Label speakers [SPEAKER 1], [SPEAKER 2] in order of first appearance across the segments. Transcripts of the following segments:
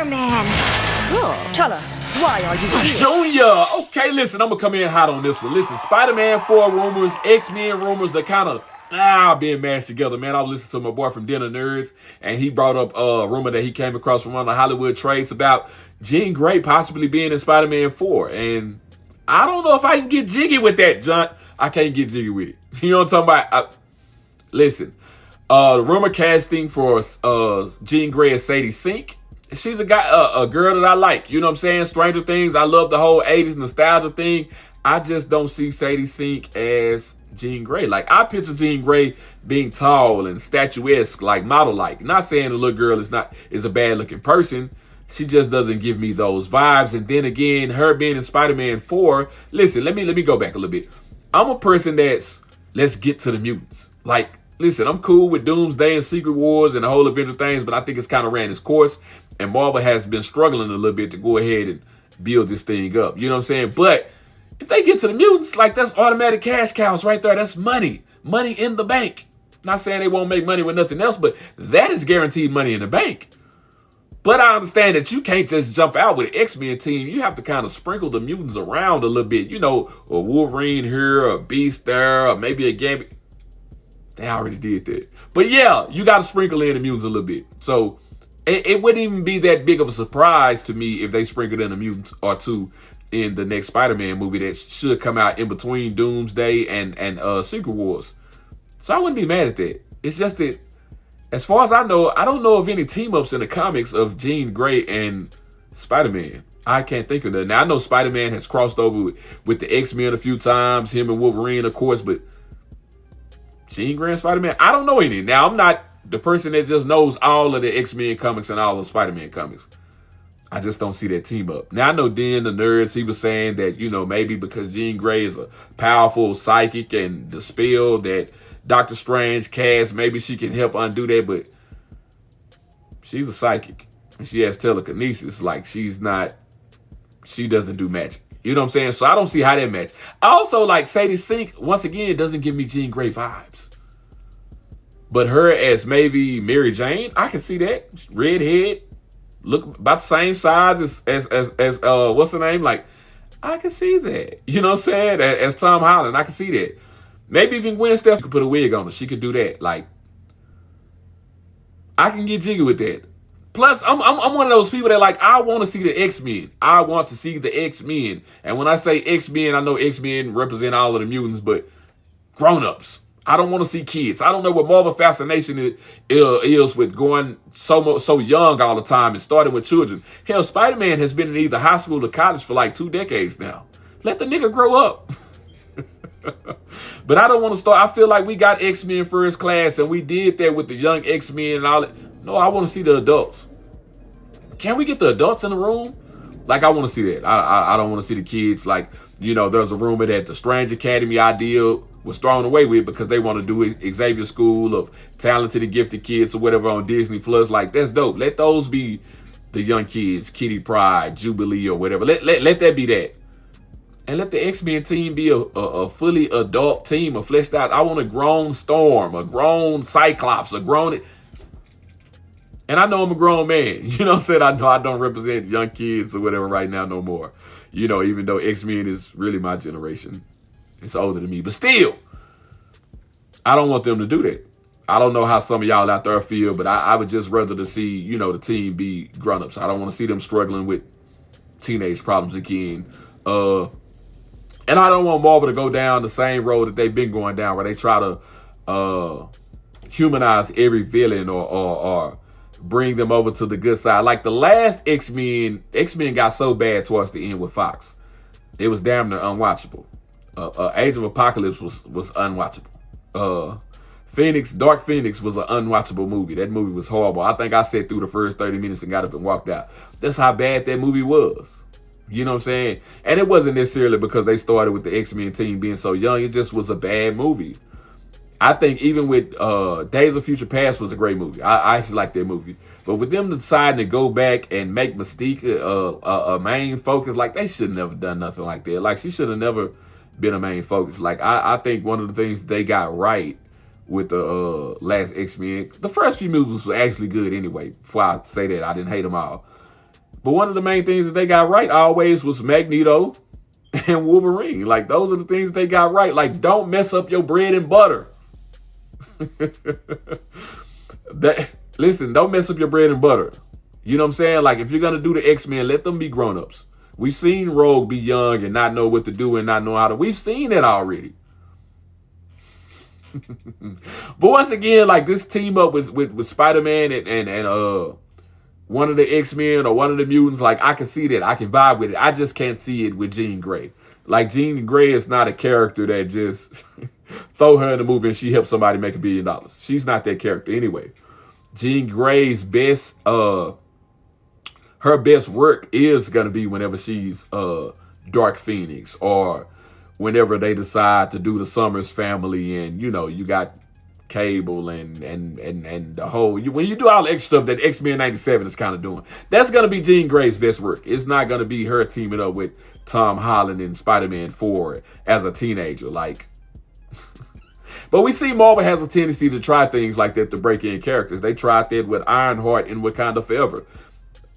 [SPEAKER 1] Spider-Man. Cool. Tell us, why are you here?
[SPEAKER 2] Junior! Okay, listen, I'm gonna come in hot on this one. Listen, Spider-Man 4 rumors, X-Men rumors, that kind of being mashed together, man. I was listening to my boy from Dinner Nerds, and he brought up a rumor that he came across from one of the Hollywood trades about Jean Grey possibly being in Spider-Man 4. And I don't know if I can get jiggy with that, John. I can't get jiggy with it. You know what I'm talking about? Listen, the rumor casting for Jean Grey is Sadie Sink. She's a girl that I like. You know what I'm saying? Stranger Things. I love the whole 80s nostalgia thing. I just don't see Sadie Sink as Jean Grey. Like, I picture Jean Grey being tall and statuesque, like model-like. Not saying the little girl is a bad-looking person. She just doesn't give me those vibes. And then again, her being in Spider-Man 4. Listen, let me go back a little bit. I'm a person that's, let's get to the mutants. Like, listen, I'm cool with Doomsday and Secret Wars and the whole Avenger things, but I think it's kind of ran its course. And Marvel has been struggling a little bit to go ahead and build this thing up. You know what I'm saying? But if they get to the mutants, like, that's automatic cash cows right there. That's money. Money in the bank. Not saying they won't make money with nothing else, but that is guaranteed money in the bank. But I understand that you can't just jump out with an X-Men team. You have to kind of sprinkle the mutants around a little bit. You know, a Wolverine here, a Beast there, or maybe a Gambit. They already did that. But yeah, you got to sprinkle in the mutants a little bit. So it wouldn't even be that big of a surprise to me if they sprinkled in a mutant or two in the next Spider-Man movie that should come out in between Doomsday and Secret Wars. So I wouldn't be mad at that. It's just that, as far as I know, I don't know of any team-ups in the comics of Jean Grey and Spider-Man. I can't think of that. Now, I know Spider-Man has crossed over with the X-Men a few times, him and Wolverine, of course, but Jean Grey and Spider-Man, I don't know any. Now, I'm not the person that just knows all of the X-Men comics and all of Spider-Man comics. I just don't see that team up. Now, I know Den the Nerds, he was saying that, you know, maybe because Jean Grey is a powerful psychic and the spell that Doctor Strange cast, maybe she can help undo that, but she's a psychic and she has telekinesis. Like, she doesn't do magic. You know what I'm saying? So I don't see how that match. I also like Sadie Sink, once again, doesn't give me Jean Grey vibes. But her as maybe Mary Jane, I can see that. Redhead, look about the same size as what's her name? Like, I can see that. You know what I'm saying? As Tom Holland, I can see that. Maybe even Gwen Stefani could put a wig on her. She could do that. Like, I can get jiggy with that. Plus, I'm one of those people that, like, I want to see the X-Men. I want to see the X-Men. And when I say X-Men, I know X-Men represent all of the mutants, but grown-ups. I don't want to see kids. I don't know what Marvel fascination is with going so young all the time and starting with children. Hell, Spider-Man has been in either high school or college for like 2 decades now. Let the nigga grow up. But I don't want to start. I feel like we got X-Men First Class and we did that with the young X-Men and all that. No, I want to see the adults. Can we get the adults in the room? Like, I want to see that. I don't want to see the kids. Like, you know, there's a rumor that the Strange Academy idea was thrown away with because they want to do Xavier School of Talented and Gifted Kids or whatever on Disney Plus. Like, that's dope. Let those be the young kids, Kitty Pryde, Jubilee, or whatever. Let that be that. And let the X-Men team be a fully adult team, a fleshed out. I want a grown Storm, a grown Cyclops, a grown... And I know I'm a grown man. You know what I'm saying? I know I don't represent young kids or whatever right now no more. You know, even though X-Men is really my generation. It's older than me. But still, I don't want them to do that. I don't know how some of y'all out there feel, but I would just rather to see, you know, the team be grown-ups. I don't want to see them struggling with teenage problems again. And I don't want Marvel to go down the same road that they've been going down, where they try to humanize every villain or bring them over to the good side. Like the last X-Men got so bad towards the end with Fox. It was damn near unwatchable. Age of Apocalypse was unwatchable. Dark Phoenix was an unwatchable movie. That movie was horrible. I think I sat through the first 30 minutes and got up and walked out. That's how bad that movie was. You know what I'm saying? And it wasn't necessarily because they started with the X-Men team being so young. It just was a bad movie. I think even with Days of Future Past was a great movie. I actually like that movie. But with them deciding to go back and make Mystique a main focus, like, they should have never done nothing like that. Like, she should have never been a main focus. Like, I think one of the things they got right with the last X-Men, the first few movies were actually good anyway. Before I say that, I didn't hate them all. But one of the main things that they got right always was Magneto and Wolverine. Like, those are the things they got right. Like, don't mess up your bread and butter. Listen, don't mess up your bread and butter. You know what I'm saying? Like, if you're going to do the X-Men, let them be grown-ups. We've seen Rogue be young and not know what to do and not know how to. We've seen it already. But once again, like, this team up with Spider-Man and one of the X-Men or one of the mutants, like, I can see that. I can vibe with it. I just can't see it with Jean Grey. Like, Jean Grey is not a character that just throw her in the movie and she helps somebody make $1 billion. She's not that character anyway. Jean Grey's best, her best work is going to be whenever she's Dark Phoenix, or whenever they decide to do the Summers family, and, you know, you got Cable and the whole, when you do all the extra stuff that X-Men 97 is kind of doing, that's going to be Jean Grey's best work. It's not going to be her teaming up with Tom Holland and Spider-Man 4 as a teenager. Like, but we see Marvel has a tendency to try things like that to break in characters. They tried that with Ironheart in Wakanda Forever.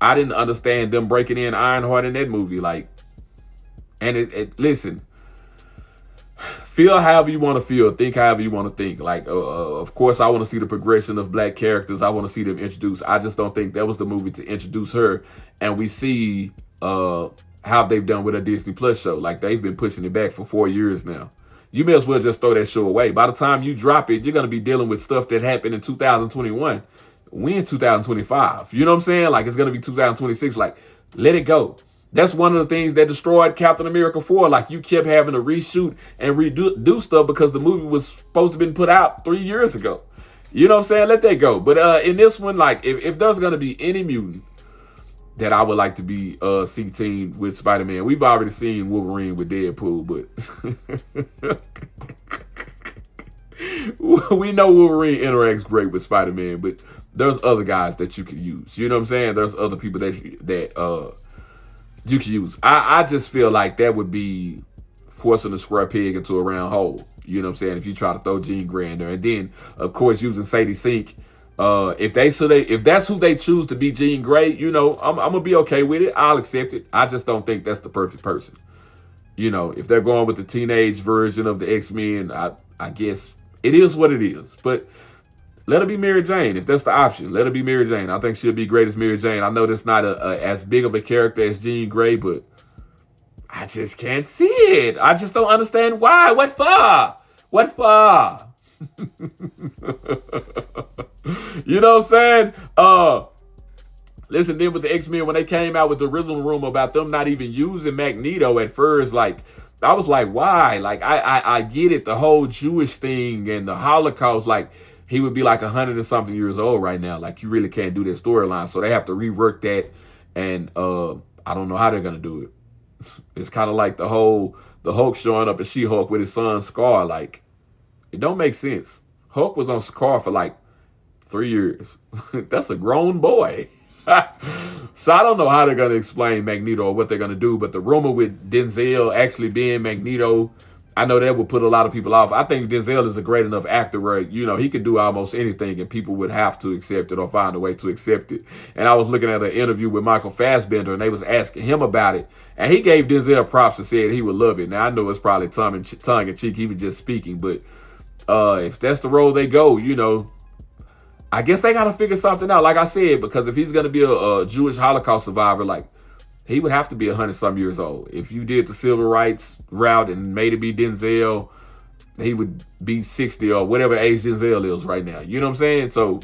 [SPEAKER 2] I didn't understand them breaking in Ironheart in that movie. Like, and listen, feel however you want to feel, think however you want to think. Like, of course, I want to see the progression of black characters. I want to see them introduced. I just don't think that was the movie to introduce her. And we see how they've done with a Disney Plus show. Like, they've been pushing it back for 4 years now. You may as well just throw that show away. By the time you drop it, you're going to be dealing with stuff that happened in 2021. We in 2025. You know what I'm saying? Like, it's going to be 2026. Like, let it go. That's one of the things that destroyed Captain America 4. Like, you kept having to reshoot and redo stuff because the movie was supposed to have been put out 3 years ago. You know what I'm saying? Let that go. But in this one, like, if there's going to be any mutant that I would like to be C-teamed with Spider-Man, we've already seen Wolverine with Deadpool, but we know Wolverine interacts great with Spider-Man, but there's other guys that you can use. You know what I'm saying? There's other people that you can use. I just feel like that would be forcing a square peg into a round hole. You know what I'm saying? If you try to throw Jean Grey in there. And then, of course, using Sadie Sink. If that's who they choose to be Jean Grey, you know, I'm going to be okay with it. I'll accept it. I just don't think that's the perfect person. You know, if they're going with the teenage version of the X-Men, I guess it is what it is. But let her be Mary Jane. If that's the option, let her be Mary Jane. I think she'll be great as Mary Jane. I know that's not as big of a character as Jean Grey, but I just can't see it. I just don't understand why. What for? What for? You know what I'm saying? Listen, then with the X-Men, when they came out with the original rumor about them not even using Magneto at first, like, I was like, why? Like, I get it, the whole Jewish thing and the Holocaust, like, he would be like 100 and something years old right now. Like, you really can't do that storyline. So they have to rework that. And I don't know how they're going to do it. It's kind of like the Hulk showing up as She-Hulk with his son Scar. Like, it don't make sense. Hulk was on Scar for like 3 years. That's a grown boy. So I don't know how they're going to explain Magneto or what they're going to do. But the rumor with Denzel actually being Magneto, I know that would put a lot of people off. I think Denzel is a great enough actor where, you know, he could do almost anything and people would have to accept it or find a way to accept it. And I was looking at an interview with Michael Fassbender and they was asking him about it. And he gave Denzel props and said he would love it. Now, I know it's probably tongue in cheek. He was just speaking. But if that's the role they go, you know, I guess they got to figure something out. Like I said, because if he's going to be a Jewish Holocaust survivor, like, he would have to be 100-some years old. If you did the civil rights route and made it be Denzel, he would be 60 or whatever age Denzel is right now. You know what I'm saying? So,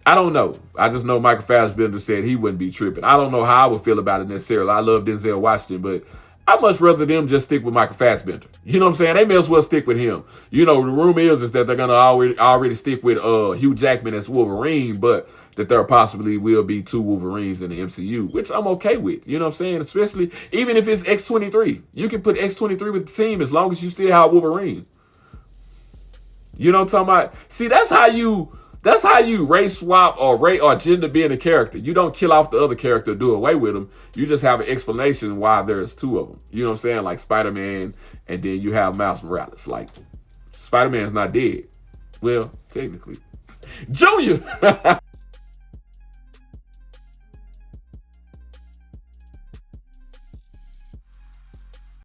[SPEAKER 2] I don't know. I just know Michael Fassbender said he wouldn't be tripping. I don't know how I would feel about it necessarily. I love Denzel Washington, but I'd much rather them just stick with Michael Fassbender. You know what I'm saying? They may as well stick with him. You know, the rumor is that they're going to already stick with Hugh Jackman as Wolverine, but that there possibly will be 2 Wolverines in the MCU, which I'm okay with. You know what I'm saying? Especially, even if it's X-23. You can put X-23 with the team as long as you still have Wolverine. You know what I'm talking about? See, that's how you race swap or gender being a character. You don't kill off the other character or do away with them. You just have an explanation why there's 2 of them. You know what I'm saying? Like Spider-Man, and then you have Miles Morales. Like, Spider-Man's not dead. Well, technically. Junior!